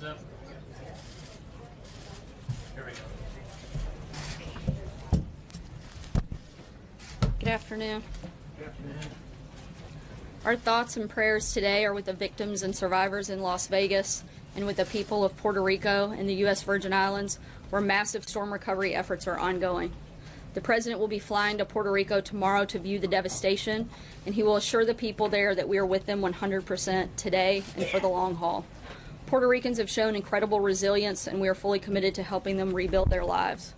up. Here we go. Good afternoon. Good afternoon. Our thoughts and prayers today are with the victims and survivors in Las Vegas and with the people of Puerto Rico and the U.S. Virgin Islands, where massive storm recovery efforts are ongoing. The President will be flying to Puerto Rico tomorrow to view the devastation, and he will assure the people there that we are with them 100% today and for the long haul. Puerto Ricans have shown incredible resilience, and we are fully committed to helping them rebuild their lives.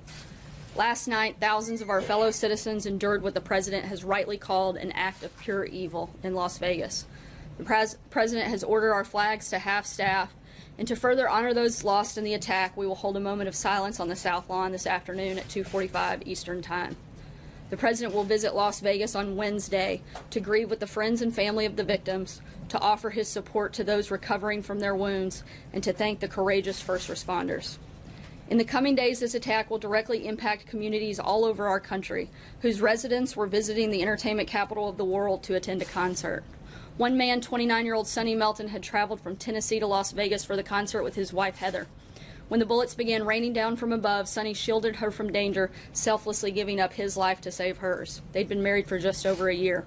Last night, thousands of our fellow citizens endured what the President has rightly called an act of pure evil in Las Vegas. The President has ordered our flags to half-staff, and to further honor those lost in the attack, we will hold a moment of silence on the South Lawn this afternoon at 2:45 Eastern Time. The President will visit Las Vegas on Wednesday to grieve with the friends and family of the victims, to offer his support to those recovering from their wounds, and to thank the courageous first responders. In the coming days, this attack will directly impact communities all over our country, whose residents were visiting the entertainment capital of the world to attend a concert. One man, 29-year-old Sonny Melton, had traveled from Tennessee to Las Vegas for the concert with his wife, Heather. When the bullets began raining down from above, Sonny shielded her from danger, selflessly giving up his life to save hers. They'd been married for just over a year.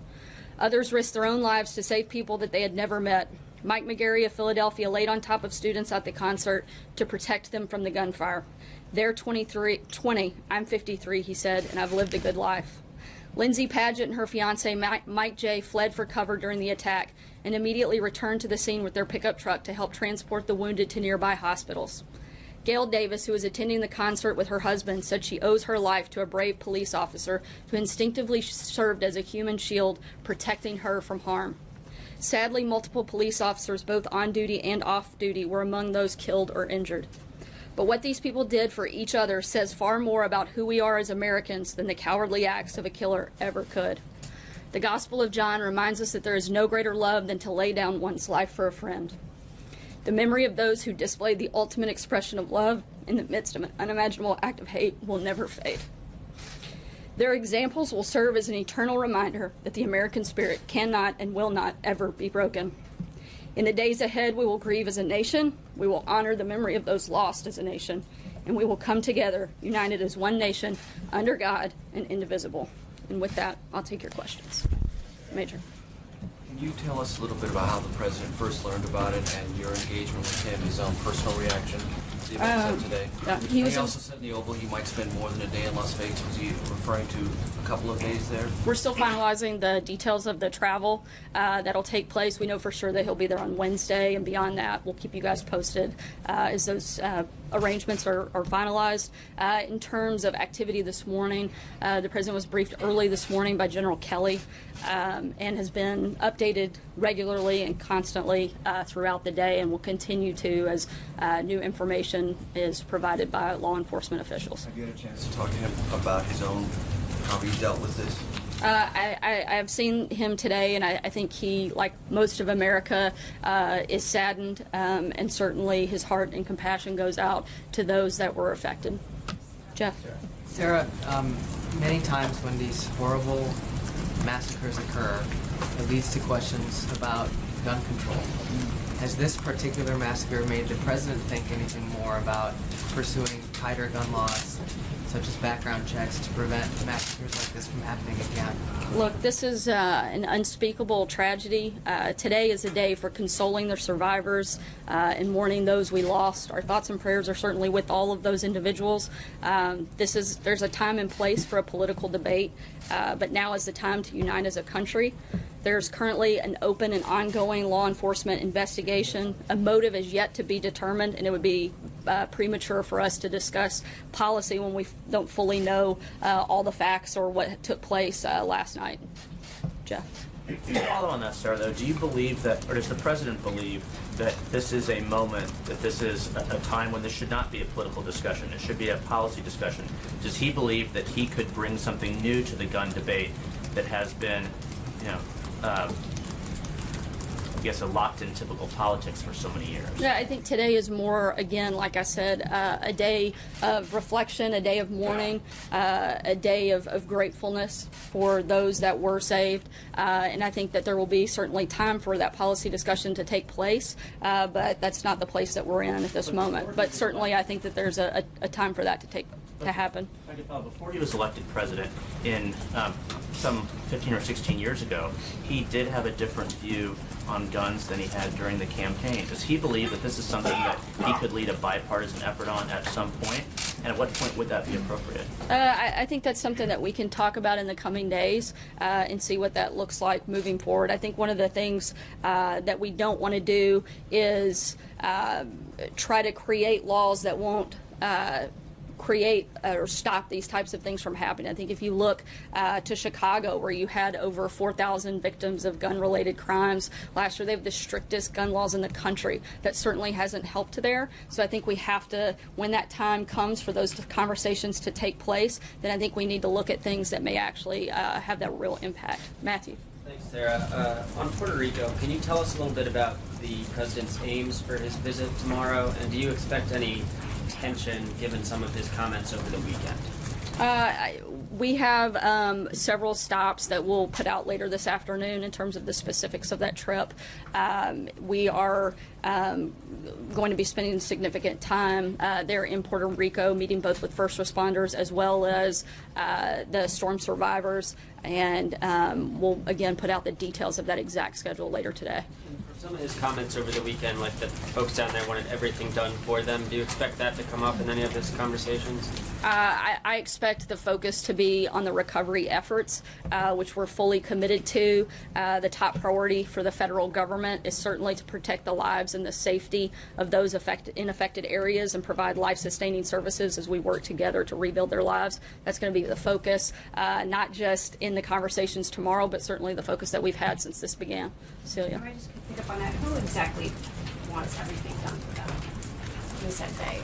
Others risked their own lives to save people that they had never met. Mike McGarry of Philadelphia laid on top of students at the concert to protect them from the gunfire. They're 20, I'm 53, he said, and I've lived a good life. Lindsay Paget and her fiancé, Mike J., fled for cover during the attack and immediately returned to the scene with their pickup truck to help transport the wounded to nearby hospitals. Gail Davis, who was attending the concert with her husband, said she owes her life to a brave police officer who instinctively served as a human shield, protecting her from harm. Sadly, multiple police officers, both on duty and off duty, were among those killed or injured. But what these people did for each other says far more about who we are as Americans than the cowardly acts of a killer ever could. The Gospel of John reminds us that there is no greater love than to lay down one's life for a friend. The memory of those who displayed the ultimate expression of love in the midst of an unimaginable act of hate will never fade. Their examples will serve as an eternal reminder that the American spirit cannot and will not ever be broken. In the days ahead, we will grieve as a nation, we will honor the memory of those lost as a nation, and we will come together, united as one nation, under God and indivisible. And with that, I'll take your questions. Major. Can you tell us a little bit about how the President first learned about it and your engagement with him, his own personal reaction to the events of today? He also said in the Oval he might spend more than a day in Las Vegas. Was he referring to a couple of days there? We're still finalizing the details of the travel that'll take place. We know for sure that he'll be there on Wednesday, and beyond that, we'll keep you guys posted as those arrangements are finalized. In terms of activity this morning, the President was briefed early this morning by General Kelly and has been updated regularly and constantly throughout the day, and will continue to as new information is provided by law enforcement officials. Have you had a chance to talk to him about his own, how he dealt with this? I have seen him today, and I think he, like most of America, is saddened, and certainly his heart and compassion goes out to those that were affected. Jeff? Sarah, many times when these horrible massacres occur, it leads to questions about gun control. Has this particular massacre made the President think anything more about pursuing tighter gun laws, such as background checks, to prevent massacres like this from happening again? Look, this is an unspeakable tragedy. Today is a day for consoling the survivors and mourning those we lost. Our thoughts and prayers are certainly with all of those individuals. There's a time and place for a political debate, but now is the time to unite as a country. There's currently an open and ongoing law enforcement investigation. A motive is yet to be determined, and it would be premature for us to discuss policy when we don't fully know all the facts or what took place last night. Jeff? To follow on that, Sarah, though, do you believe that, or does the President believe that this is a moment, that this is a time when this should not be a political discussion, it should be a policy discussion? Does he believe that he could bring something new to the gun debate that has been, guess, a locked-in typical politics for so many years. Yeah, I think today is more, again, like I said, a day of reflection, a day of mourning, a day of gratefulness for those that were saved. And I think that there will be certainly time for that policy discussion to take place, but that's not the place that we're in at this moment. But certainly I think that there's a time for that to happen. Before he was elected president in some 15 or 16 years ago, he did have a different view on guns than he had during the campaign. Does he believe that this is something that he could lead a bipartisan effort on at some point? And at what point would that be appropriate? I think that's something that we can talk about in the coming days and see what that looks like moving forward. I think one of the things that we don't want to do is try to create laws that won't create or stop these types of things from happening. I think if you look to Chicago, where you had over 4,000 victims of gun-related crimes last year, they have the strictest gun laws in the country. That certainly hasn't helped there. So I think we have to, when that time comes for those conversations to take place, then I think we need to look at things that may actually have that real impact. Matthew. Thanks, Sarah. On Puerto Rico, can you tell us a little bit about the president's aims for his visit tomorrow, and do you expect any tension given some of his comments over the weekend? We have several stops that we'll put out later this afternoon in terms of the specifics of that trip. We are going to be spending significant time there in Puerto Rico, meeting both with first responders as well as the storm survivors, and we'll again put out the details of that exact schedule later today. Some of his comments over the weekend, like that folks down there wanted everything done for them, do you expect that to come up in any of his conversations? I expect the focus to be on the recovery efforts, which we're fully committed to. The top priority for the federal government is certainly to protect the lives and the safety of those in affected areas and provide life-sustaining services as we work together to rebuild their lives. That's going to be the focus, not just in the conversations tomorrow, but certainly the focus that we've had since this began. Celia. I just pick up on that. Who exactly wants everything done for them? Who said they?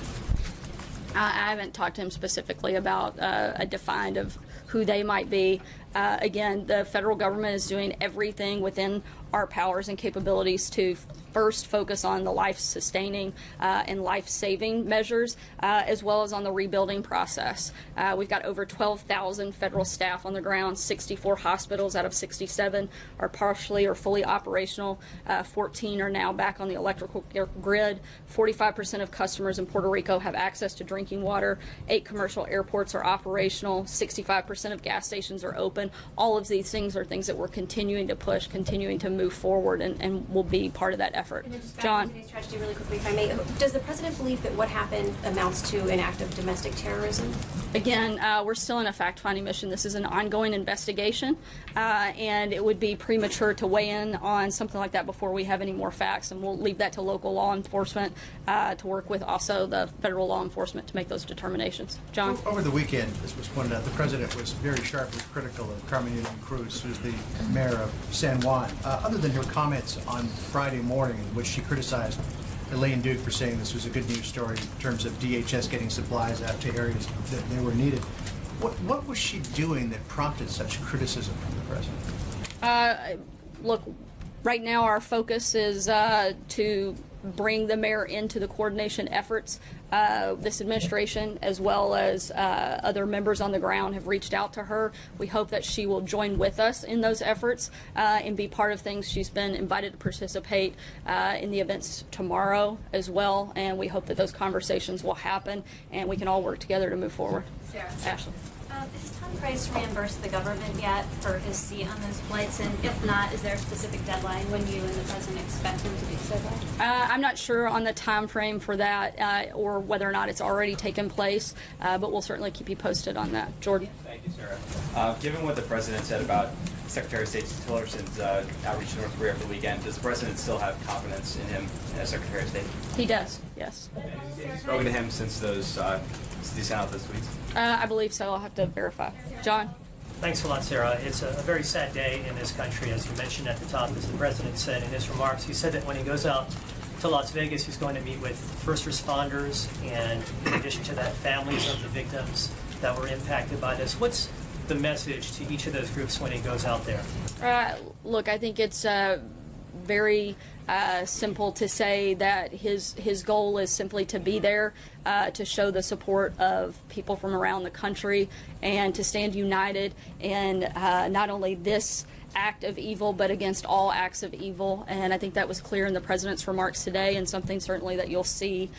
I haven't talked to him specifically about a defined of who they might be. Again, the federal government is doing everything within our powers and capabilities to first focus on the life-sustaining and life-saving measures, as well as on the rebuilding process. We've got over 12,000 federal staff on the ground. 64 hospitals out of 67 are partially or fully operational. 14 are now back on the electrical grid. 45% of customers in Puerto Rico have access to drinking water. 8 commercial airports are operational. 65% of gas stations are open. All of these things are things that we're continuing to push, continuing to move forward, and will be part of that effort. And then just back John. to today's tragedy really quickly, if I may. Does the president believe that what happened amounts to an act of domestic terrorism? Again, we're still in a fact-finding mission. This is an ongoing investigation, and it would be premature to weigh in on something like that before we have any more facts, and we'll leave that to local law enforcement to work with also the federal law enforcement to make those determinations. John? Over the weekend, as was pointed out, the president was very sharply critical of Carmen Cruz, who's the mayor of San Juan. Other than her comments on Friday morning, in which she criticized Elaine Duke for saying this was a good news story in terms of DHS getting supplies out to areas that they were needed, what was she doing that prompted such criticism from the president? Look, right now our focus is to bring the mayor into the coordination efforts. This administration, as well as other members on the ground, have reached out to her. We hope that she will join with us in those efforts and be part of things. She's been invited to participate in the events tomorrow as well, and we hope that those conversations will happen and we can all work together to move forward. Sarah. Ashley. Is Tom Price reimbursed the government yet for his seat on those flights? And if not, is there a specific deadline when you and the president expect him to do so by? I'm not sure on the time frame for that or whether or not it's already taken place, but we'll certainly keep you posted on that. Jordan. Thank you, Sarah. Given what the president said about Secretary of State Tillerson's outreach to North Korea over the weekend, does the president still have confidence in him as Secretary of State? He does, yes. Have you spoken to him since those he sent out those tweets? I believe so. I'll have to verify. John? Thanks a lot, Sarah. It's a very sad day in this country, as you mentioned at the top, as the president said in his remarks. He said that when he goes out to Las Vegas, he's going to meet with first responders and, in addition to that, families of the victims that were impacted by this. What's the message to each of those groups when he goes out there? Look, I think it's very simple to say that his goal is simply to be there to show the support of people from around the country and to stand united in not only this act of evil, but against all acts of evil. And I think that was clear in the president's remarks today, and something certainly that you'll see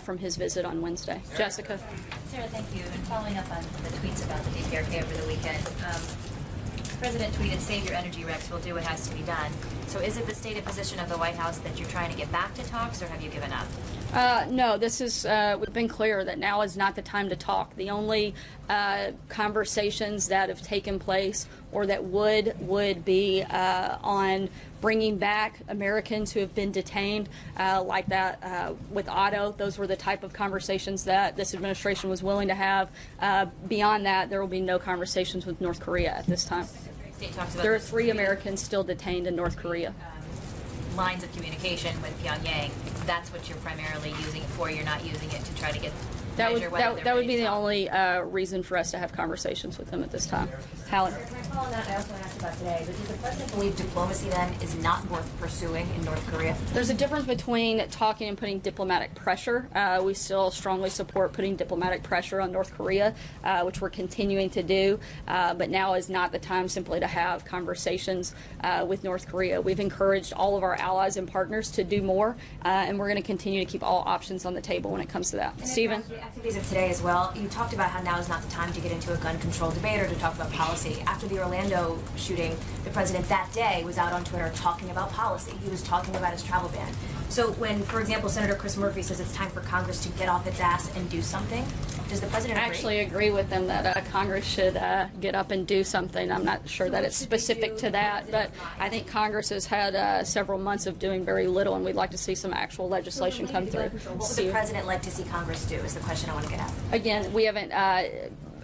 from his visit on Wednesday. Jessica. Sarah, thank you. And following up on the tweets about the DPRK over the weekend, the president tweeted, "Save your energy, Rex. We'll do what has to be done." So is it the stated position of the White House that you're trying to get back to talks, or have you given up? No, this is, we've been clear that now is not the time to talk. The only conversations that have taken place or that would be on bringing back Americans who have been detained, like that with Otto. Those were the type of conversations that this administration was willing to have. Beyond that, there will be no conversations with North Korea at this time. There are 3 Americans still detained in North Korea. Lines of communication with Pyongyang, that's what you're primarily using it for. You're not using it to try to get that would be the only reason for us to have conversations with them at this time. Hallie. Following that, I also want to ask about today, but does the president believe diplomacy then is not worth pursuing in North Korea? There's a difference between talking and putting diplomatic pressure. We still strongly support putting diplomatic pressure on North Korea, which we're continuing to do, but now is not the time simply to have conversations with North Korea. We've encouraged all of our allies and partners to do more, and we're going to continue to keep all options on the table when it comes to that. Stephen? The activities of today as well, you talked about how now is not the time to get into a gun control debate or to talk about policy. After the Orlando shooting, the president that day was out on Twitter talking about policy. He was talking about his travel ban. So when, for example, Senator Chris Murphy says it's time for Congress to get off its ass and do something, does the president agree? I actually agree with them that Congress should get up and do something. I'm not sure that it's specific to that, but I think Congress has had several months of doing very little, and we'd like to see some actual legislation come through. What would the president like to see Congress do is the question I want to get at. Again, we haven't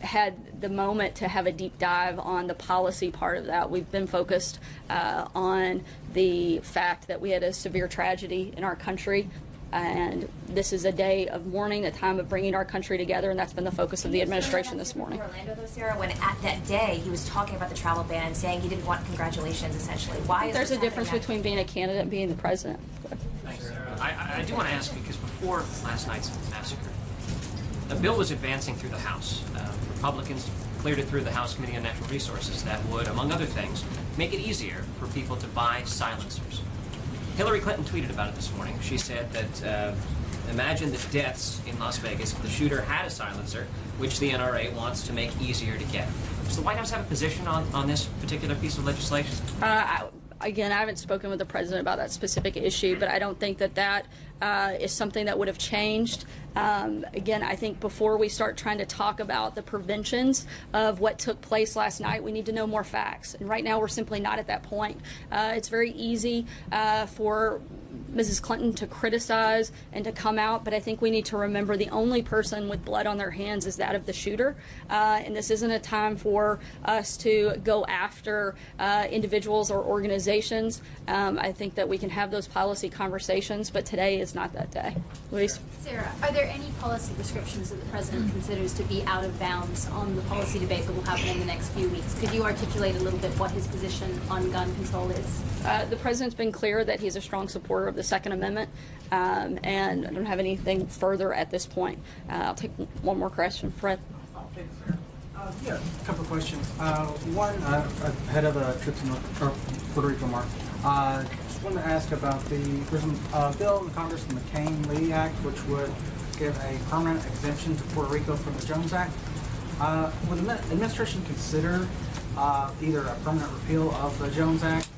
had the moment to have a deep dive on the policy part of that. We've been focused on the fact that we had a severe tragedy in our country, and this is a day of mourning, a time of bringing our country together, and that's been the focus of the administration this morning. Orlando, though, Sarah, when at that day he was talking about the travel ban, saying he didn't want congratulations, essentially. Why is there's a difference between being a candidate and being the president? Thanks, Sarah. I do want to ask, because before last night's massacre, a bill was advancing through the House. Republicans cleared it through the House Committee on Natural Resources that would, among other things, make it easier for people to buy silencers. Hillary Clinton tweeted about it this morning. She said that imagine the deaths in Las Vegas if the shooter had a silencer, which the NRA wants to make easier to get. Does the White House have a position on this particular piece of legislation? Again, I haven't spoken with the president about that specific issue, but I don't think that is something that would have changed. Again, I think before we start trying to talk about the preventions of what took place last night, we need to know more facts. And right now, we're simply not at that point. It's very easy for Mrs. Clinton to criticize and to come out, but I think we need to remember the only person with blood on their hands is that of the shooter, and this isn't a time for us to go after individuals or organizations. I think that we can have those policy conversations, but today is not that day. Louise? Sarah, are there any policy prescriptions that the president considers to be out of bounds on the policy debate that will happen in the next few weeks? Could you articulate a little bit what his position on gun control is? The president's been clear that he's a strong supporter of the Second Amendment, and I don't have anything further at this point. I'll take one more question. Fred? Yeah, a couple of questions. One, ahead of the trip to Puerto Rico, Mark. Just wanted to ask about there's a bill in Congress, the McCain-Lee Act, which would give a permanent exemption to Puerto Rico from the Jones Act. Would the administration consider either a permanent repeal of the Jones Act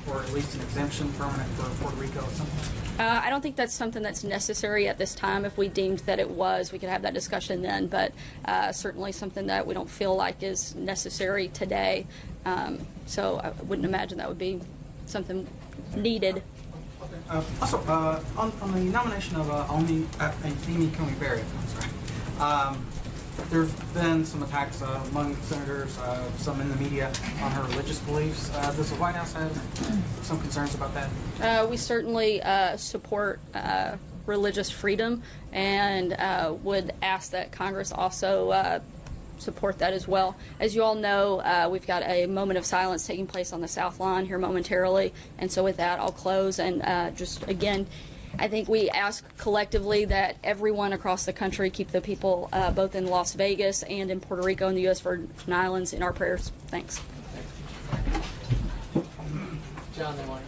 or at least an exemption permanent for Puerto Rico or something? I don't think that's something that's necessary at this time. If we deemed that it was, we could have that discussion then, but certainly something that we don't feel like is necessary today. So I wouldn't imagine that would be something needed. Also, on the nomination of Amy Coney Barrett, I'm sorry. There's been some attacks among senators, some in the media, on her religious beliefs. Does the White House have some concerns about that? We certainly support religious freedom and would ask that Congress also support that as well. As you all know, we've got a moment of silence taking place on the South Lawn here momentarily, and so with that, I'll close and just again, I think we ask collectively that everyone across the country keep the people both in Las Vegas and in Puerto Rico and the U.S. Virgin Islands in our prayers. Thanks. John, they want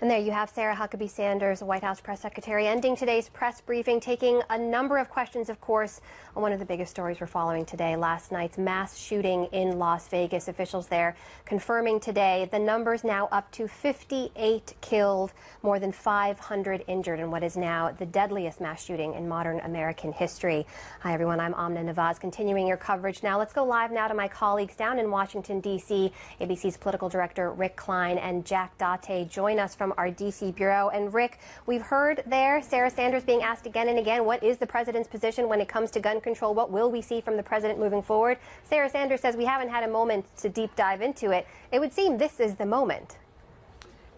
And there you have Sarah Huckabee Sanders, White House press secretary, ending today's press briefing, taking a number of questions, of course, on one of the biggest stories we're following today, last night's mass shooting in Las Vegas. Officials there confirming today the numbers now up to 58 killed, more than 500 injured in what is now the deadliest mass shooting in modern American history. Hi, everyone. I'm Amna Nawaz, continuing your coverage now. Let's go live now to my colleagues down in Washington, D.C. ABC's political director Rick Klein and Jack Date join us from our D.C. bureau. And Rick, we've heard there Sarah Sanders being asked again and again, what is the president's position when it comes to gun control? What will we see from the president moving forward? Sarah Sanders says we haven't had a moment to deep dive into it. It would seem this is the moment.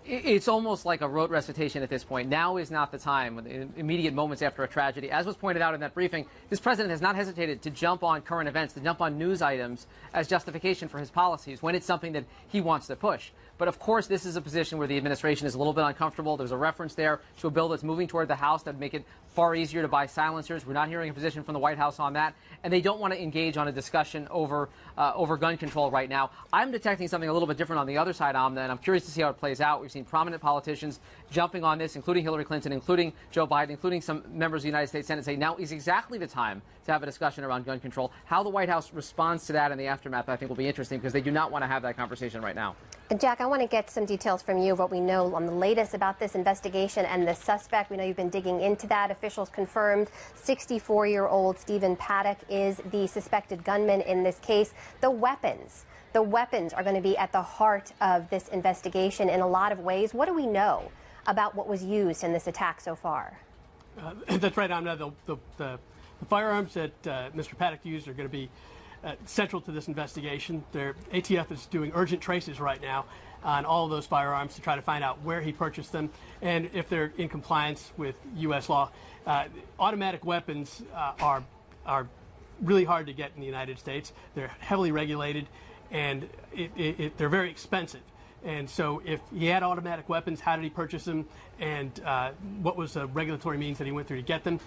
It's almost like a rote recitation at this point. Now is not the time, in immediate moments after a tragedy. As was pointed out in that briefing, this president has not hesitated to jump on current events, to jump on news items as justification for his policies when it's something that he wants to push. But of course, this is a position where the administration is a little bit uncomfortable. There's a reference there to a bill that's moving toward the House that would make it far easier to buy silencers. We're not hearing a position from the White House on that. And they don't want to engage on a discussion over gun control right now. I'm detecting something a little bit different on the other side, Amna, and I'm curious to see how it plays out. We've seen prominent politicians jumping on this, including Hillary Clinton, including Joe Biden, including some members of the United States Senate, say now is exactly the time to have a discussion around gun control. How the White House responds to that in the aftermath, I think, will be interesting because they do not want to have that conversation right now. And Jack, I want to get some details from you of what we know on the latest about this investigation and the suspect. We know you've been digging into that. Officials confirmed 64-year-old Stephen Paddock is the suspected gunman in this case. The weapons are going to be at the heart of this investigation in a lot of ways. What do we know about what was used in this attack so far? That's right, Amna. The firearms that Mr. Paddock used are going to be central to this investigation. ATF is doing urgent traces right now on all of those firearms to try to find out where he purchased them and if they're in compliance with U.S. law. Automatic weapons are really hard to get in the United States. They're heavily regulated and they're very expensive. And so if he had automatic weapons, how did he purchase them, and what was the regulatory means that he went through to get them?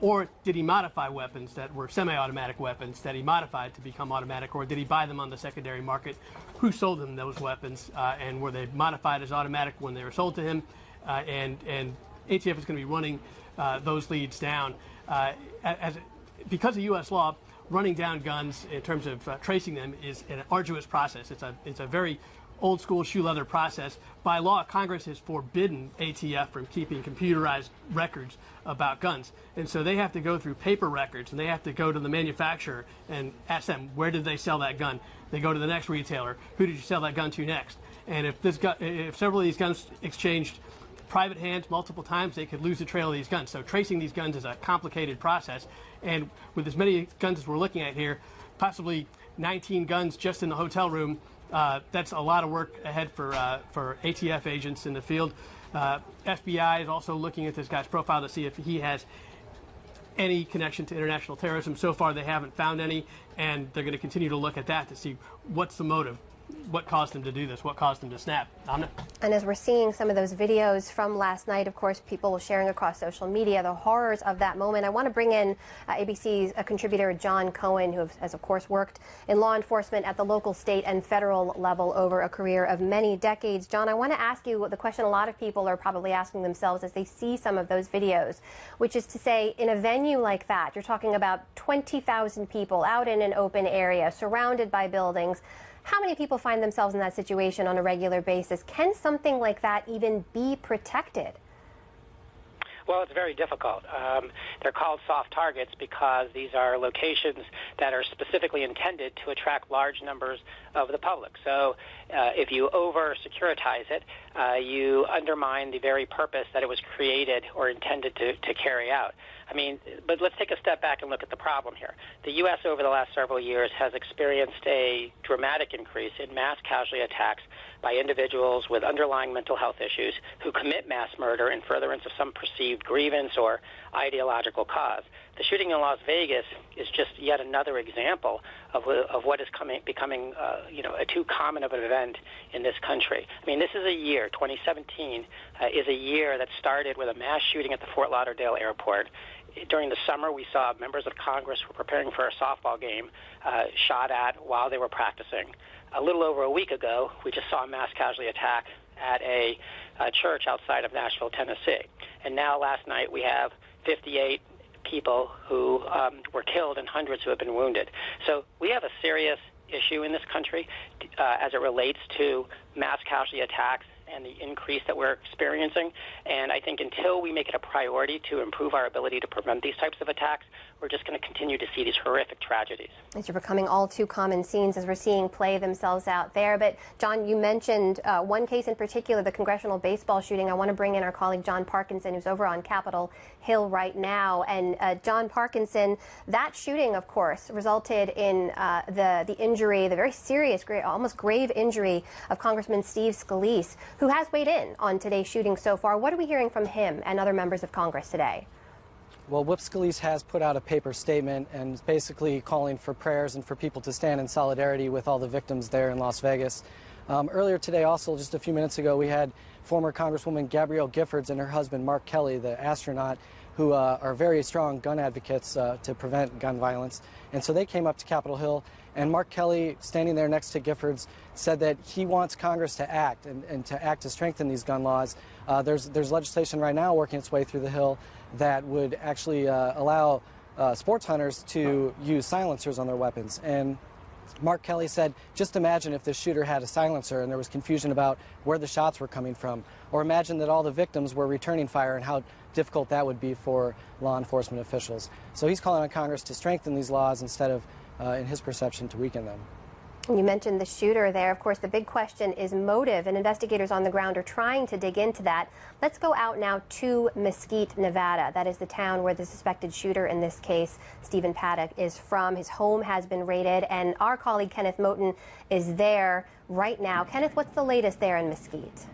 Or did he modify weapons that were semi-automatic weapons that he modified to become automatic, or did he buy them on the secondary market? Who sold him those weapons, and were they modified as automatic when they were sold to him? And ATF is going to be running those leads down. Because of U.S. law, running down guns in terms of tracing them is an arduous process. It's a very old school shoe leather process. By law, Congress has forbidden ATF from keeping computerized records about guns. And so they have to go through paper records, and they have to go to the manufacturer and ask them, where did they sell that gun? They go to the next retailer. Who did you sell that gun to next? And if several of these guns exchanged private hands multiple times, they could lose the trail of these guns. So tracing these guns is a complicated process. And with as many guns as we're looking at here, possibly 19 guns just in the hotel room, that's a lot of work ahead for ATF agents in the field. FBI is also looking at this guy's profile to see if he has any connection to international terrorism. So far, they haven't found any, and they're going to continue to look at that to see what's the motive. What caused him to do this? What caused him to snap? Amna? And as we're seeing some of those videos from last night, of course, people sharing across social media the horrors of that moment. I want to bring in ABC's contributor John Cohen, who has, of course, worked in law enforcement at the local, state, and federal level over a career of many decades. John, I want to ask you the question a lot of people are probably asking themselves as they see some of those videos, which is to say, in a venue like that, you're talking about 20,000 people out in an open area, surrounded by buildings. How many people find themselves in that situation on a regular basis? Can something like that even be protected? Well, it's very difficult. They're called soft targets because these are locations that are specifically intended to attract large numbers of the public. So if you over-securitize it, you undermine the very purpose that it was created or intended to carry out. I mean, but let's take a step back and look at the problem here. The U.S. over the last several years has experienced a dramatic increase in mass casualty attacks by individuals with underlying mental health issues who commit mass murder in furtherance of some perceived deep-seated grievance or ideological cause. The shooting in Las Vegas is just yet another example of what is becoming a too common of an event in this country. I mean, this is a year, 2017, is a year that started with a mass shooting at the Fort Lauderdale airport. During the summer, we saw members of Congress who were preparing for a softball game shot at while they were practicing. A little over a week ago, we just saw a mass casualty attack at a church outside of Nashville, Tennessee. And now last night we have 58 people who were killed and hundreds who have been wounded. So we have a serious issue in this country as it relates to mass casualty attacks and the increase that we're experiencing. And I think until we make it a priority to improve our ability to prevent these types of attacks, we're just going to continue to see these horrific tragedies. These are becoming all too common scenes as we're seeing play themselves out there. But, John, you mentioned one case in particular, the congressional baseball shooting. I want to bring in our colleague John Parkinson, who's over on Capitol Hill right now. And, John Parkinson, that shooting, of course, resulted in the injury, the very serious, almost grave injury of Congressman Steve Scalise, who has weighed in on today's shooting so far. What are we hearing from him and other members of Congress today? Well, Whip Scalise has put out a paper statement and is basically calling for prayers and for people to stand in solidarity with all the victims there in Las Vegas. Earlier today, also, just a few minutes ago, we had former Congresswoman Gabrielle Giffords and her husband, Mark Kelly, the astronaut, who are very strong gun advocates to prevent gun violence. And so they came up to Capitol Hill, and Mark Kelly, standing there next to Giffords, said that he wants Congress to act and to act to strengthen these gun laws. There's legislation right now working its way through the Hill that would actually allow sports hunters to use silencers on their weapons. And Mark Kelly said, just imagine if this shooter had a silencer and there was confusion about where the shots were coming from. Or imagine that all the victims were returning fire and how difficult that would be for law enforcement officials. So he's calling on Congress to strengthen these laws instead of, in his perception, to weaken them. You mentioned the shooter there. Of course, the big question is motive, and investigators on the ground are trying to dig into that. Let's go out now to Mesquite, Nevada. That is the town where the suspected shooter in this case, Stephen Paddock, is from. His home has been raided, and our colleague Kenneth Moten is there right now. Kenneth, what's the latest there in Mesquite?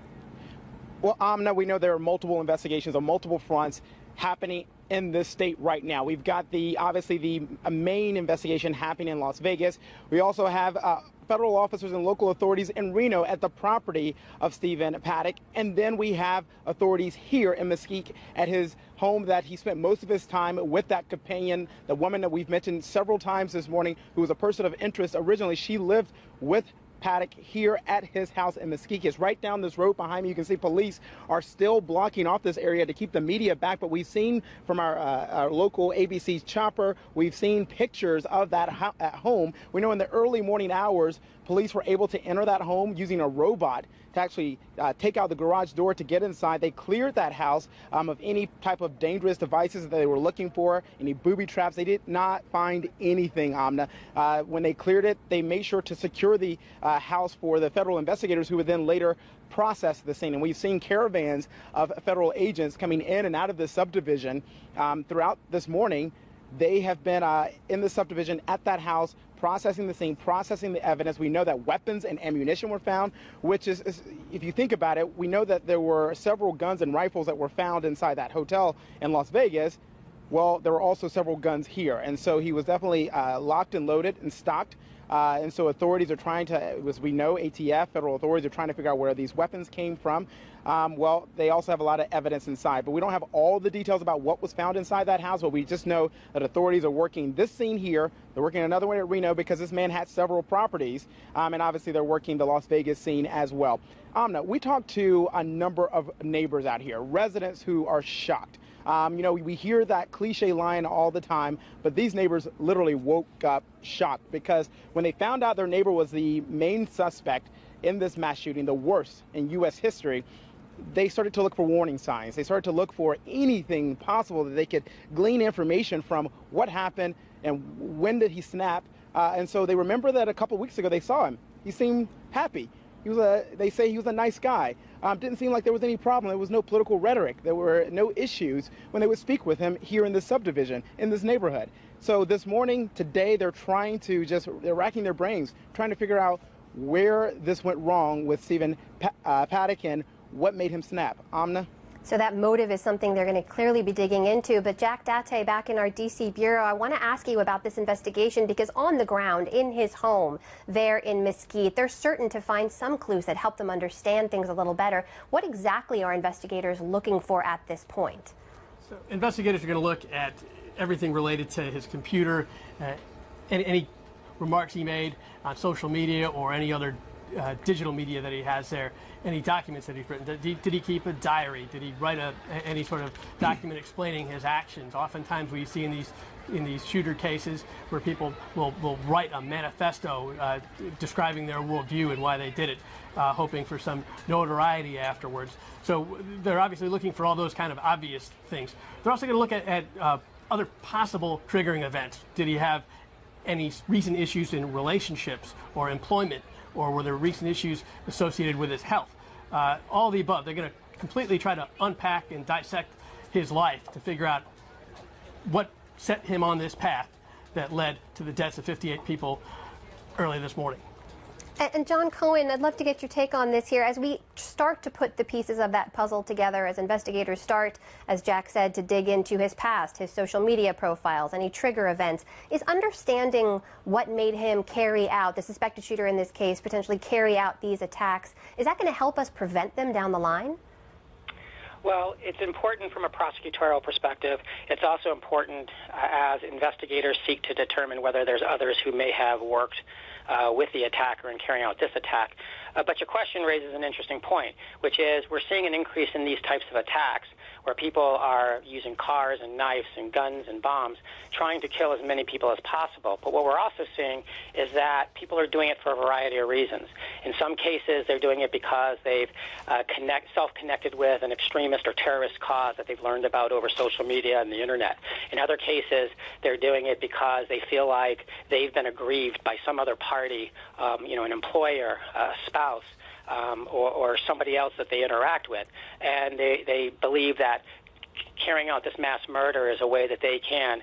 Well, Amna, we know there are multiple investigations on multiple fronts happening in this state right now. We've got obviously the main investigation happening in Las Vegas. We also have federal officers and local authorities in Reno at the property of Stephen Paddock. And then we have authorities here in Mesquite at his home that he spent most of his time with that companion, the woman that we've mentioned several times this morning, who was a person of interest. Originally, she lived with Paddock here at his house in Mesquite. It's right down this road behind me. You can see police are still blocking off this area to keep the media back, but we've seen from our local ABC's chopper, we've seen pictures of that at home. We know in the early morning hours, police were able to enter that home using a robot to actually take out the garage door to get inside. They cleared that house of any type of dangerous devices that they were looking for, any booby traps. They did not find anything, Amna. When they cleared it, they made sure to secure the house for the federal investigators who would then later process the scene. And we've seen caravans of federal agents coming in and out of this subdivision throughout this morning. They have been in the subdivision at that house, processing the scene, processing the evidence. We know that weapons and ammunition were found, which is, if you think about it, we know that there were several guns and rifles that were found inside that hotel in Las Vegas. Well, there were also several guns here. And so he was definitely locked and loaded and stocked. And so authorities are trying to, as we know, ATF, federal authorities are trying to figure out where these weapons came from. Well, they also have a lot of evidence inside, but we don't have all the details about what was found inside that house, but we just know that authorities are working this scene here. They're working another one at Reno because this man had several properties, and obviously they're working the Las Vegas scene as well. Amna, we talked to a number of neighbors out here, residents who are shocked. You know, we hear that cliche line all the time, but these neighbors literally woke up shocked because when they found out their neighbor was the main suspect in this mass shooting, the worst in U.S. history, they started to look for warning signs. They started to look for anything possible that they could glean information from what happened and when did he snap. And so they remember that a couple weeks ago they saw him. He seemed happy. They say he was a nice guy. Didn't seem like there was any problem. There was no political rhetoric. There were no issues when they would speak with him here in this subdivision, in this neighborhood. So this morning, today, they're racking their brains, trying to figure out where this went wrong with Stephen Paddock and what made him snap. Amna? So that motive is something they're going to clearly be digging into. But Jack Date, back in our D.C. bureau, I want to ask you about this investigation because on the ground, in his home there in Mesquite, they're certain to find some clues that help them understand things a little better. What exactly are investigators looking for at this point? So investigators are going to look at everything related to his computer, any remarks he made on social media or any other digital media that he has there, any documents that he's written. Did he keep a diary? Did he write any sort of document explaining his actions? Oftentimes we see in these shooter cases where people will write a manifesto describing their worldview and why they did it, hoping for some notoriety afterwards. So they're obviously looking for all those kind of obvious things. They're also going to look at other possible triggering events. Did he have any recent issues in relationships or employment, or were there recent issues associated with his health? All the above. They're going to completely try to unpack and dissect his life to figure out what set him on this path that led to the deaths of 58 people early this morning. And John Cohen, I'd love to get your take on this here. As we start to put the pieces of that puzzle together, as investigators start, as Jack said, to dig into his past, his social media profiles, any trigger events, is understanding what made him carry out, the suspected shooter in this case, potentially carry out these attacks, is that going to help us prevent them down the line? Well, it's important from a prosecutorial perspective. It's also important as investigators seek to determine whether there's others who may have worked with the attacker in carrying out this attack. But your question raises an interesting point, which is we're seeing an increase in these types of attacks where people are using cars and knives and guns and bombs trying to kill as many people as possible. But what we're also seeing is that people are doing it for a variety of reasons. In some cases, they're doing it because they've self-connected with an extremist or terrorist cause that they've learned about over social media and the internet. In other cases, they're doing it because they feel like they've been aggrieved by some other party, an employer, a spouse, or somebody else that they interact with. And they believe that carrying out this mass murder is a way that they can,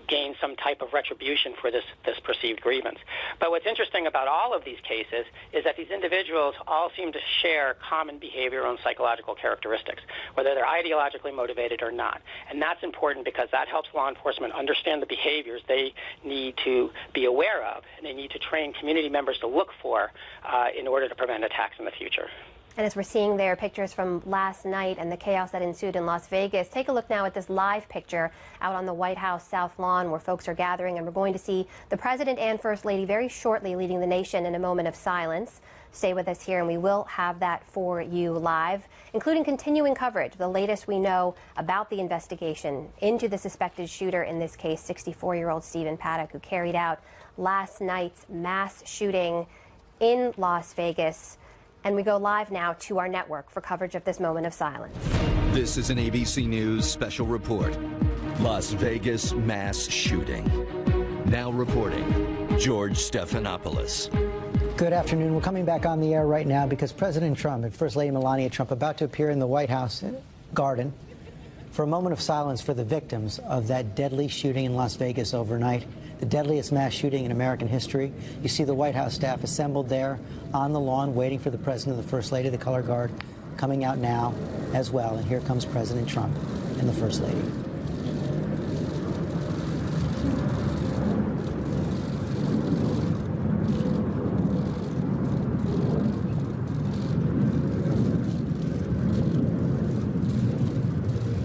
gain some type of retribution for this perceived grievance. But what's interesting about all of these cases is that these individuals all seem to share common behavioral and psychological characteristics, whether they're ideologically motivated or not. And that's important because that helps law enforcement understand the behaviors they need to be aware of, and they need to train community members to look for in order to prevent attacks in the future. And as we're seeing there pictures from last night and the chaos that ensued in Las Vegas, take a look now at this live picture out on the White House South Lawn where folks are gathering, and we're going to see the President and First Lady very shortly leading the nation in a moment of silence. Stay with us here and we will have that for you live, including continuing coverage, the latest we know about the investigation into the suspected shooter, in this case 64-year-old Stephen Paddock, who carried out last night's mass shooting in Las Vegas. And we go live now to our network for coverage of this moment of silence. This is an ABC News special report. Las Vegas mass shooting. Now reporting, George Stephanopoulos. Good afternoon. We're coming back on the air right now because President Trump and First Lady Melania Trump about to appear in the White House garden for a moment of silence for the victims of that deadly shooting in Las Vegas overnight, the deadliest mass shooting in American history. You see the White House staff assembled there on the lawn waiting for the President and the First Lady, the color guard, coming out now as well. And here comes President Trump and the First Lady.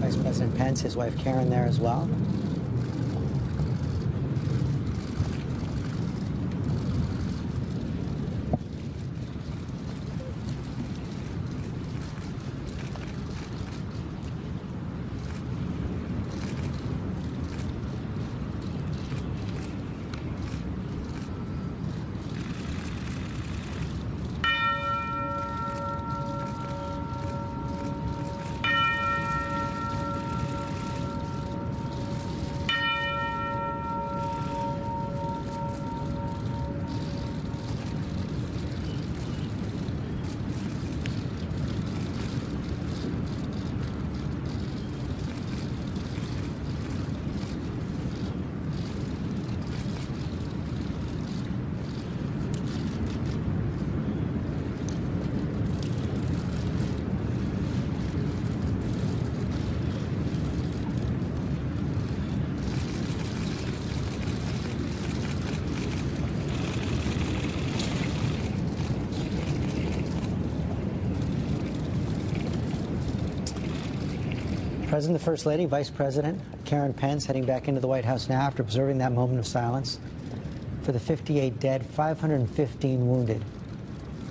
Vice President Pence, his wife Karen there as well. President, the First Lady, Vice President Karen Pence heading back into the White House now after observing that moment of silence for the 58 dead, 515 wounded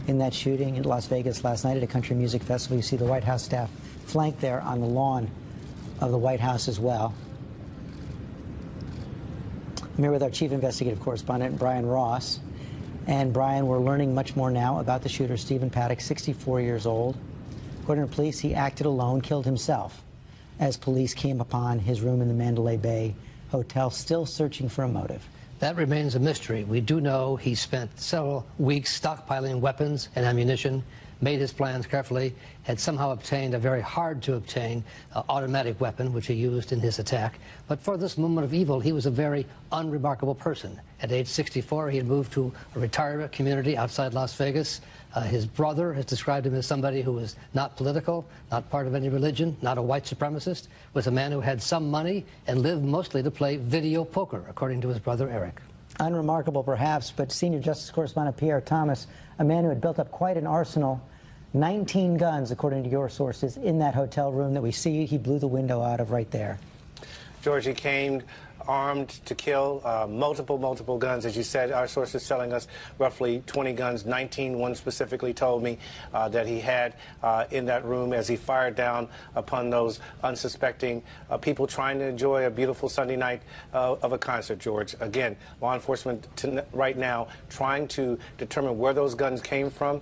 in that shooting in Las Vegas last night at a country music festival. You see the White House staff flanked there on the lawn of the White House as well. I'm here with our chief investigative correspondent, Brian Ross. And Brian, we're learning much more now about the shooter, Stephen Paddock, 64 years old. According to police, he acted alone, killed himself, as police came upon his room in the Mandalay Bay Hotel, still searching for a motive. That remains a mystery. We do know he spent several weeks stockpiling weapons and ammunition, made his plans carefully, had somehow obtained a very hard-to-obtain automatic weapon, which he used in his attack. But for this moment of evil, he was a very unremarkable person. At age 64, he had moved to a retirement community outside Las Vegas. His brother has described him as somebody who was not political, not part of any religion, not a white supremacist, was a man who had some money and lived mostly to play video poker, according to his brother Eric. Unremarkable, perhaps, but senior justice correspondent Pierre Thomas, a man who had built up quite an arsenal, 19 guns, according to your sources, in that hotel room that we see he blew the window out of right there. George, he came armed to kill, multiple guns. As you said, our sources telling us roughly 20 guns, 19, one specifically told me that he had in that room as he fired down upon those unsuspecting people trying to enjoy a beautiful Sunday night of a concert, George. Again, law enforcement right now trying to determine where those guns came from,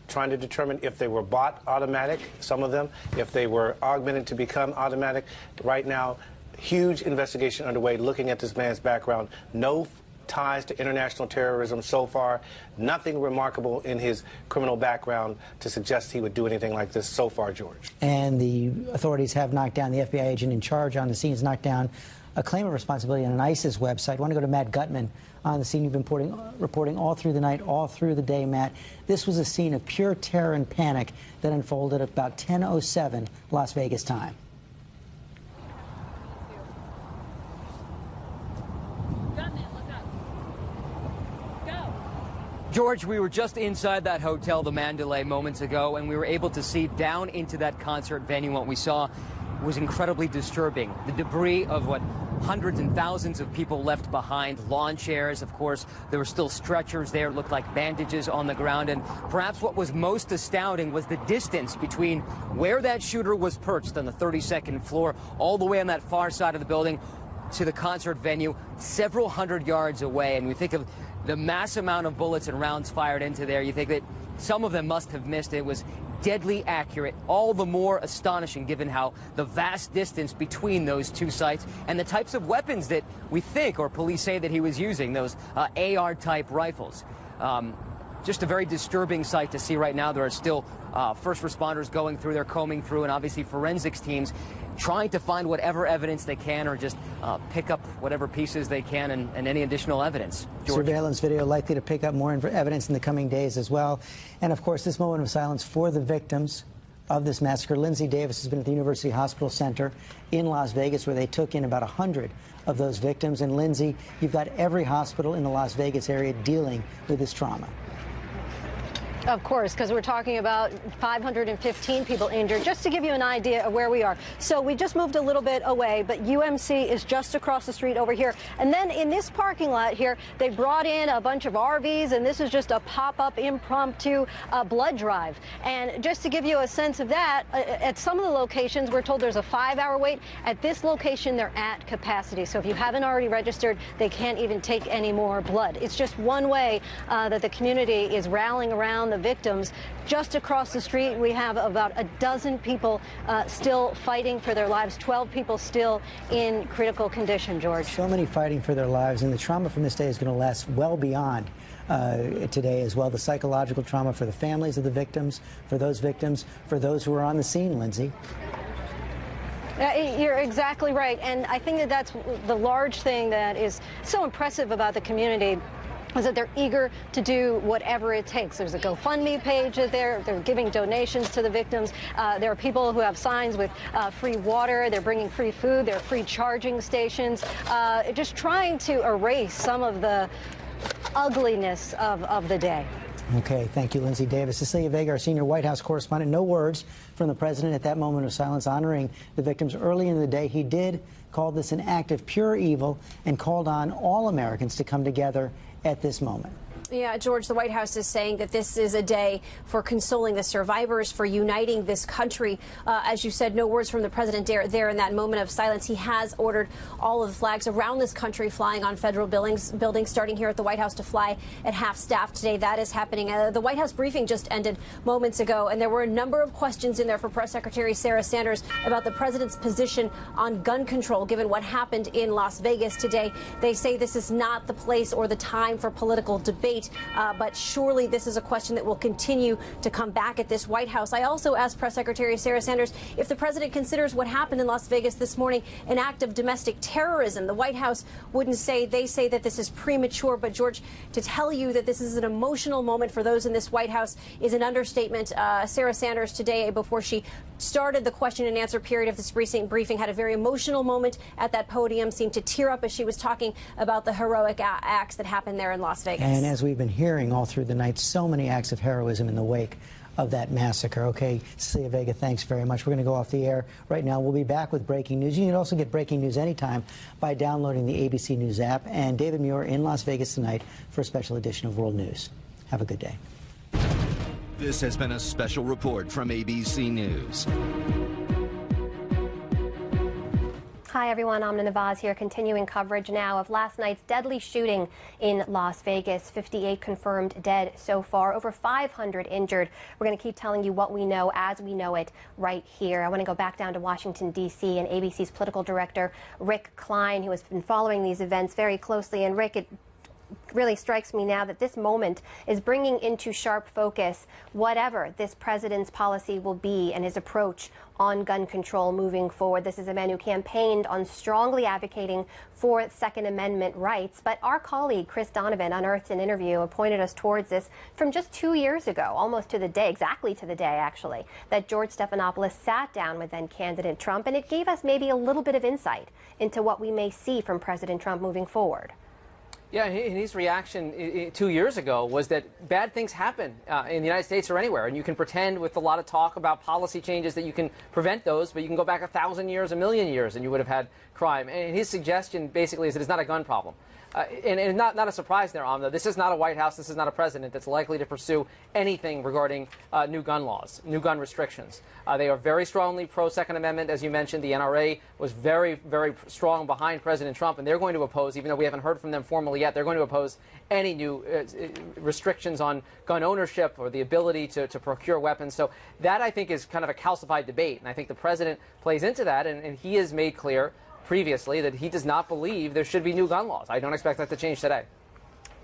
trying to determine if they were bought automatic, some of them, if they were augmented to become automatic. Right now, huge investigation underway looking at this man's background. No ties to international terrorism so far. Nothing remarkable in his criminal background to suggest he would do anything like this so far, George. And the authorities have knocked down, the FBI agent in charge on the scene has knocked down a claim of responsibility on an ISIS website. I want to go to Matt Gutman on the scene. You've been reporting all through the night, all through the day, Matt. This was a scene of pure terror and panic that unfolded at about 10:07 Las Vegas time. George, we were just inside that hotel, the Mandalay, moments ago, and we were able to see down into that concert venue. What we saw was incredibly disturbing. The debris of what hundreds and thousands of people left behind, lawn chairs, of course. There were still stretchers there. It looked like bandages on the ground. And perhaps what was most astounding was the distance between where that shooter was perched on the 32nd floor, all the way on that far side of the building, to the concert venue, several hundred yards away. And we think of the mass amount of bullets and rounds fired into there. You think that some of them must have missed. It was deadly accurate, all the more astonishing given how the vast distance between those two sites and the types of weapons that we think, or police say, that he was using, those AR-type rifles. Just a very disturbing sight to see right now. There are still first responders going through, they're combing through, and obviously forensics teams trying to find whatever evidence they can, or just pick up whatever pieces they can and any additional evidence. George? Surveillance video likely to pick up more evidence in the coming days as well. And of course, this moment of silence for the victims of this massacre. Lindsay Davis has been at the University Hospital Center in Las Vegas, where they took in about 100 of those victims. And Lindsay, you've got every hospital in the Las Vegas area dealing with this trauma. Of course, because we're talking about 515 people injured. Just to give you an idea of where we are. So we just moved a little bit away, but UMC is just across the street over here. And then in this parking lot here, they brought in a bunch of RVs, and this is just a pop-up impromptu blood drive. And just to give you a sense of that, at some of the locations, we're told there's a 5-hour wait. At this location, they're at capacity. So if you haven't already registered, they can't even take any more blood. It's just one way that the community is rallying around the victims. Just across the street, we have about a dozen people still fighting for their lives, 12 people still in critical condition, George. So many fighting for their lives, and the trauma from this day is going to last well beyond today as well. The psychological trauma for the families of the victims, for those who were on the scene, Lindsay. You're exactly right, and I think that that's the large thing that is so impressive about the community, is that they're eager to do whatever it takes. There's a GoFundMe page there. They're giving donations to the victims. There are people who have signs with free water. They're bringing free food. There are free charging stations. Just trying to erase some of the ugliness of the day. Okay, thank you, Lindsay Davis. Cecilia Vega, our senior White House correspondent. No words from the president at that moment of silence honoring the victims early in the day. He did call this an act of pure evil and called on all Americans to come together at this moment. Yeah, George, the White House is saying that this is a day for consoling the survivors, for uniting this country. As you said, no words from the president there in that moment of silence. He has ordered all of the flags around this country flying on federal buildings, starting here at the White House, to fly at half staff today. That is happening. The White House briefing just ended moments ago, and there were a number of questions in there for Press Secretary Sarah Sanders about the president's position on gun control, given what happened in Las Vegas today. They say this is not the place or the time for political debate. But surely this is a question that will continue to come back at this White House. I also asked Press Secretary Sarah Sanders if the president considers what happened in Las Vegas this morning an act of domestic terrorism. The White House wouldn't say. They say that this is premature. But, George, to tell you that this is an emotional moment for those in this White House is an understatement. Sarah Sanders today, before she started the question and answer period of this recent briefing, had a very emotional moment at that podium, seemed to tear up as she was talking about the heroic acts that happened there in Las Vegas. And as we've been hearing all through the night, so many acts of heroism in the wake of that massacre. Okay, Cecilia Vega, thanks very much. We're going to go off the air right now. We'll be back with breaking news. You can also get breaking news anytime by downloading the ABC News app. And David Muir in Las Vegas tonight for a special edition of World News. Have a good day. This has been a special report from ABC News. Hi, everyone. Amna Nawaz here, continuing coverage now of last night's deadly shooting in Las Vegas. 58 confirmed dead so far, over 500 injured. We're going to keep telling you what we know as we know it right here. I want to go back down to Washington, D.C., and ABC's political director, Rick Klein, who has been following these events very closely. And, Rick, it really strikes me now that this moment is bringing into sharp focus whatever this president's policy will be and his approach on gun control moving forward. This is a man who campaigned on strongly advocating for Second Amendment rights. But our colleague, Chris Donovan, unearthed an interview and pointed us towards this from just 2 years ago, almost to the day, exactly to the day, actually, that George Stephanopoulos sat down with then candidate Trump. And it gave us maybe a little bit of insight into what we may see from President Trump moving forward. Yeah, and his reaction 2 years ago was that bad things happen in the United States or anywhere, and you can pretend with a lot of talk about policy changes that you can prevent those, but you can go back 1,000 years, 1,000,000 years, and you would have had crime. And his suggestion basically is that it's not a gun problem. And not a surprise there, Amna. This is not a White House. This is not a president that's likely to pursue anything regarding new gun laws, new gun restrictions. They are very strongly pro-Second Amendment. As you mentioned, the NRA was very, very strong behind President Trump, and they're going to oppose, even though we haven't heard from them formally yet, they're going to oppose any new restrictions on gun ownership or the ability to procure weapons. So that, I think, is kind of a calcified debate, and I think the president plays into that, and he has made clear previously that he does not believe there should be new gun laws. I don't expect that to change today.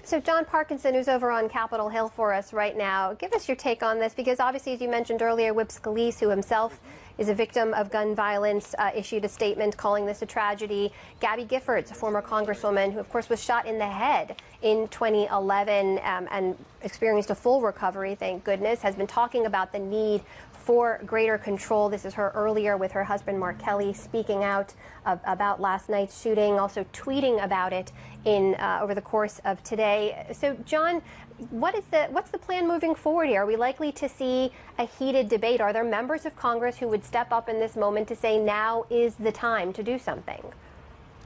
So John Parkinson, who's over on Capitol Hill for us right now, give us your take on this, because obviously, as you mentioned earlier, Whip Scalise, who himself is a victim of gun violence, issued a statement calling this a tragedy. Gabby Giffords, a former congresswoman who, of course, was shot in the head in 2011 and experienced a full recovery, thank goodness, has been talking about the need for greater control. This is her earlier with her husband, Mark Kelly, speaking out about last night's shooting, also tweeting about it in over the course of today. So, John, what's the plan moving forward here? Are we likely to see a heated debate? Are there members of Congress who would step up in this moment to say now is the time to do something?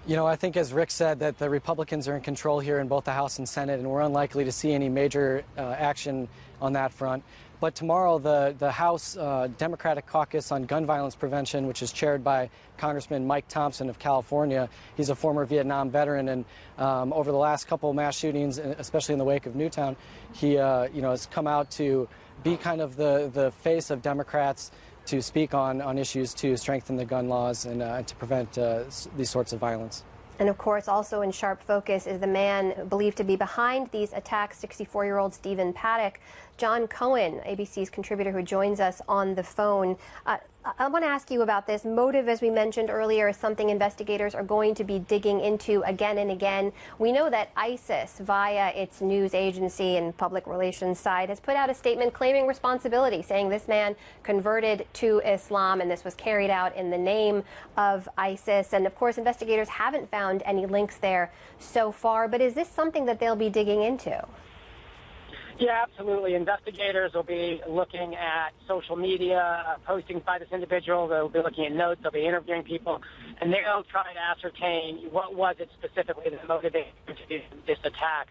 You know, I think, as Rick said, that the Republicans are in control here in both the House and Senate, and we're unlikely to see any major action on that front. But tomorrow, the House Democratic Caucus on Gun Violence Prevention, which is chaired by Congressman Mike Thompson of California, he's a former Vietnam veteran, and over the last couple of mass shootings, especially in the wake of Newtown, he has come out to be kind of the face of Democrats to speak on issues to strengthen the gun laws and to prevent these sorts of violence. And, of course, also in sharp focus is the man believed to be behind these attacks, 64-year-old Stephen Paddock. John Cohen, ABC's contributor who joins us on the phone. I want to ask you about this. Motive, as we mentioned earlier, is something investigators are going to be digging into again and again. We know that ISIS, via its news agency and public relations side, has put out a statement claiming responsibility, saying this man converted to Islam and this was carried out in the name of ISIS. And, of course, investigators haven't found any links there so far. But is this something that they'll be digging into? Yeah, absolutely. Investigators will be looking at social media postings by this individual. They'll be looking at notes. They'll be interviewing people, and they'll try to ascertain what was it specifically that motivated them to do this attack.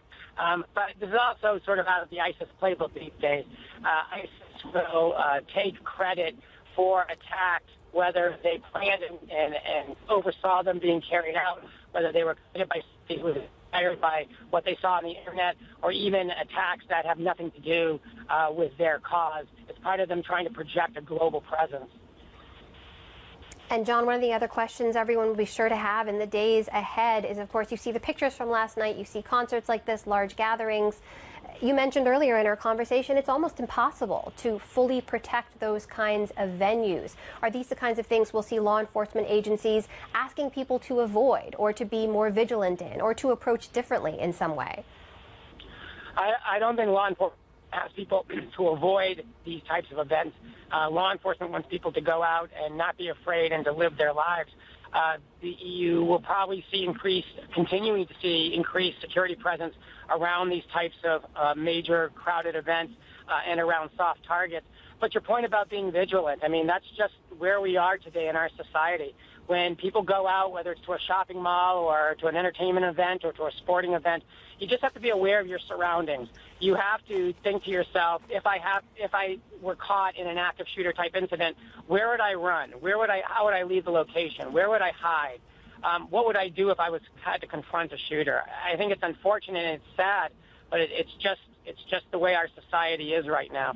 But this is also sort of out of the ISIS playbook these days. ISIS will take credit for attacks, whether they planned and oversaw them being carried out, whether they were committed by people inspired by what they saw on the internet, or even attacks that have nothing to do with their cause. It's part of them trying to project a global presence. And John, one of the other questions everyone will be sure to have in the days ahead is, of course, you see the pictures from last night, you see concerts like this, large gatherings. You mentioned earlier in our conversation, it's almost impossible to fully protect those kinds of venues. Are these the kinds of things we'll see law enforcement agencies asking people to avoid, or to be more vigilant in, or to approach differently in some way? I don't think law enforcement asks people to avoid these types of events. Law enforcement wants people to go out and not be afraid and to live their lives. The EU will probably see continuing to see increased security presence around these types of major crowded events and around soft targets. But your point about being vigilant, I mean, that's just where we are today in our society. When people go out, whether it's to a shopping mall or to an entertainment event or to a sporting event, you just have to be aware of your surroundings. You have to think to yourself, if I were caught in an active shooter type incident, where would I run? How would I leave the location? Where would I hide? What would I do if I had to confront a shooter? I think it's unfortunate and it's sad, but it's just the way our society is right now.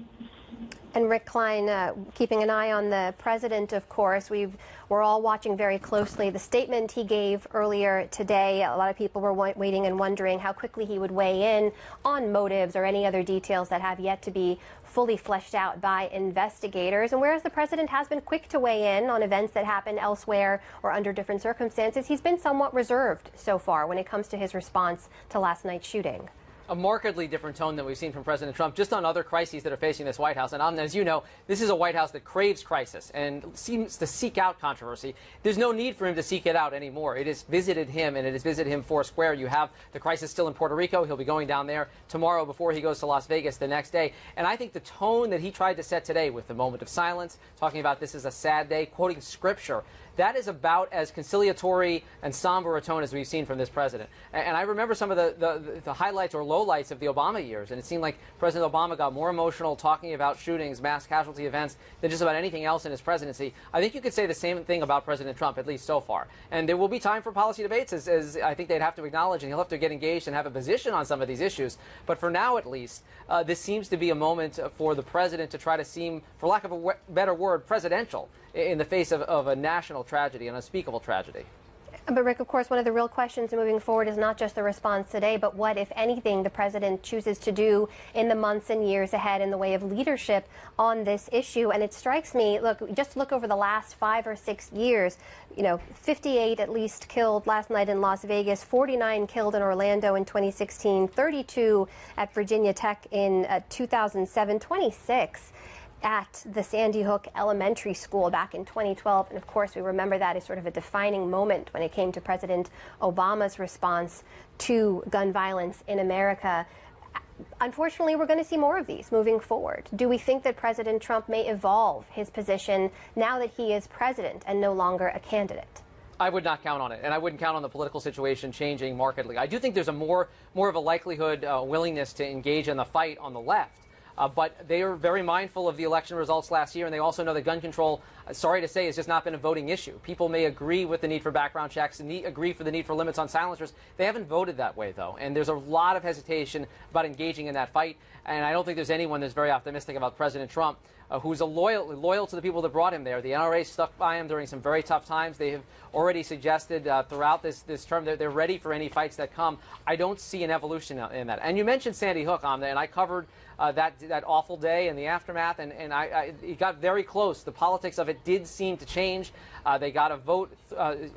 And Rick Klein, keeping an eye on the president, of course. We're all watching very closely the statement he gave earlier today. A lot of people were waiting and wondering how quickly he would weigh in on motives or any other details that have yet to be fully fleshed out by investigators. And whereas the president has been quick to weigh in on events that happen elsewhere or under different circumstances, he's been somewhat reserved so far when it comes to his response to last night's shooting. A markedly different tone than we've seen from President Trump just on other crises that are facing this White House. And as you know, this is a White House that craves crisis and seems to seek out controversy. There's no need for him to seek it out anymore. It has visited him, and it has visited him four square. You have the crisis still in Puerto Rico. He'll be going down there tomorrow before he goes to Las Vegas the next day. And I think the tone that he tried to set today with the moment of silence, talking about this is a sad day, quoting scripture, that is about as conciliatory and somber a tone as we've seen from this president. And I remember some of the highlights or lowlights of the Obama years, and it seemed like President Obama got more emotional talking about shootings, mass casualty events, than just about anything else in his presidency. I think you could say the same thing about President Trump, at least so far. And there will be time for policy debates, as I think they'd have to acknowledge, and he'll have to get engaged and have a position on some of these issues. But for now, at least, this seems to be a moment for the president to try to seem, for lack of a better word, presidential in the face of a national tragedy, an unspeakable tragedy. But Rick, of course, one of the real questions moving forward is not just the response today, but what, if anything, the president chooses to do in the months and years ahead in the way of leadership on this issue. And it strikes me, just look over the last 5 or 6 years, 58 at least killed last night in Las Vegas, 49 killed in Orlando in 2016, 32 at Virginia Tech in 2007, 26 at the Sandy Hook Elementary School back in 2012. And of course, we remember that as sort of a defining moment when it came to President Obama's response to gun violence in America. Unfortunately, we're going to see more of these moving forward. Do we think that President Trump may evolve his position now that he is president and no longer a candidate? I would not count on it, and I wouldn't count on the political situation changing markedly. I do think there's a more of a likelihood, willingness to engage in the fight on the left. But they are very mindful of the election results last year, and they also know that gun control, sorry to say, has just not been a voting issue. People may agree with the need for background checks and agree for the need for limits on silencers. They haven't voted that way, though, and there's a lot of hesitation about engaging in that fight. And I don't think there's anyone that's very optimistic about President Trump, who's loyal to the people that brought him there. The NRA stuck by him during some very tough times. They have already suggested throughout this term that they're ready for any fights that come. I don't see an evolution in that. And you mentioned Sandy Hook, Amna, and I covered that awful day and the aftermath, and it got very close. The politics of it did seem to change. They got a vote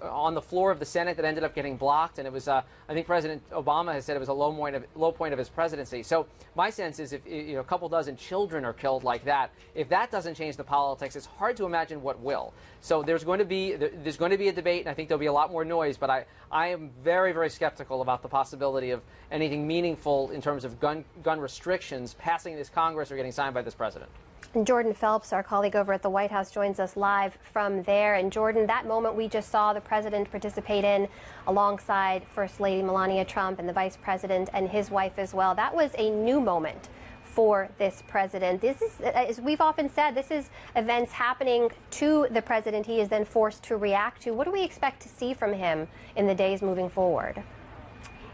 on the floor of the Senate that ended up getting blocked, and it was, I think President Obama has said it was a low point of his presidency. So my sense is if a couple dozen children are killed like that, if that doesn't change the politics, it's hard to imagine what will. So there's going to be a debate, and I think there'll be a lot more noise. But I am very, very skeptical about the possibility of anything meaningful in terms of gun restrictions passing this Congress or getting signed by this president. And Jordan Phelps, our colleague over at the White House, joins us live from there. And Jordan, that moment we just saw the president participate in alongside First Lady Melania Trump and the vice president and his wife as well, that was a new moment for this president. This is, as we've often said, this is events happening to the president he is then forced to react to. What do we expect to see from him in the days moving forward?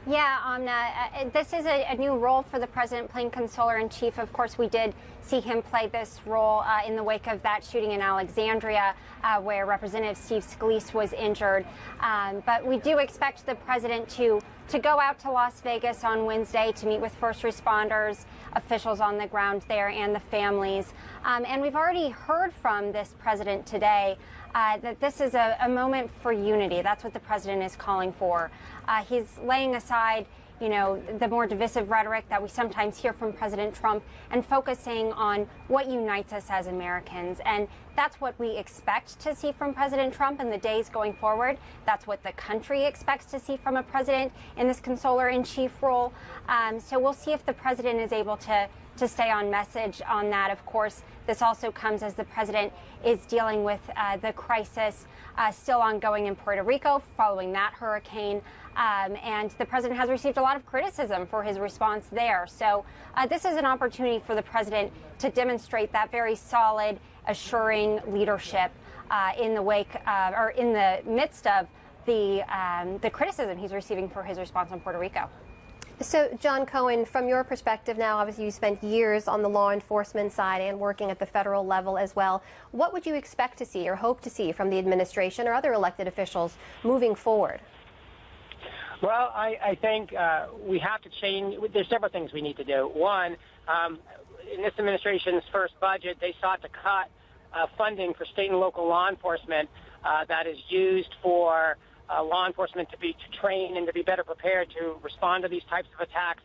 Yeah, Amna, this is a new role for the president, playing consoler-in-chief. Of course, we did see him play this role in the wake of that shooting in Alexandria, where Representative Steve Scalise was injured. But we do expect the president to go out to Las Vegas on Wednesday to meet with first responders, officials on the ground there, and the families. And we've already heard from this president today that this is a moment for unity. That's what the president is calling for. He's laying aside, you know, the more divisive rhetoric that we sometimes hear from President Trump and focusing on what unites us as Americans. And that's what we expect to see from President Trump in the days going forward. That's what the country expects to see from a president in this consoler-in-chief role. So we'll see if the president is able to stay on message on that. Of course, this also comes as the president is dealing with the crisis still ongoing in Puerto Rico following that hurricane. And the president has received a lot of criticism for his response there. So this is an opportunity for the president to demonstrate that very solid, assuring leadership in the wake or in the midst of the criticism he's receiving for his response on Puerto Rico. So, John Cohen, from your perspective now, obviously you spent years on the law enforcement side and working at the federal level as well. What would you expect to see or hope to see from the administration or other elected officials moving forward? Well, I think we have to change. There's several things we need to do. One, in this administration's first budget, they sought to cut funding for state and local law enforcement that is used for law enforcement to train and to be better prepared to respond to these types of attacks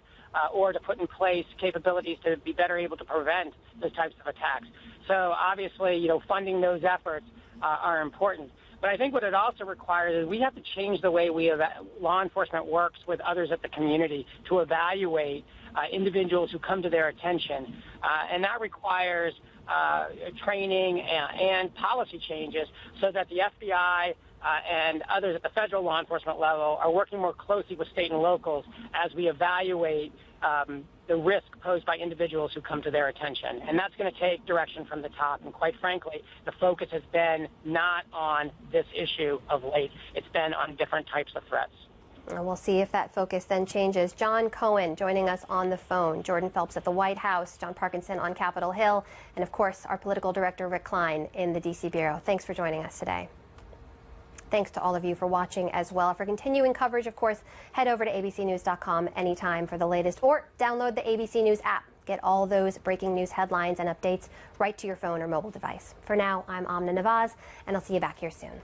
or to put in place capabilities to be better able to prevent those types of attacks. So obviously, you know, funding those efforts are important. But I think what it also requires is we have to change the way law enforcement works with others at the community to evaluate individuals who come to their attention. And that requires training and policy changes so that the FBI and others at the federal law enforcement level are working more closely with state and locals as we evaluate the risk posed by individuals who come to their attention. And that's going to take direction from the top. And quite frankly, the focus has been not on this issue of late. It's been on different types of threats. And we'll see if that focus then changes. John Cohen joining us on the phone. Jordan Phelps at the White House, John Parkinson on Capitol Hill, and of course our political director Rick Klein in the D.C. Bureau. Thanks for joining us today. Thanks to all of you for watching as well. For continuing coverage, of course, head over to abcnews.com anytime for the latest, or download the ABC News app. Get all those breaking news headlines and updates right to your phone or mobile device. For now, I'm Amna Nawaz, and I'll see you back here soon.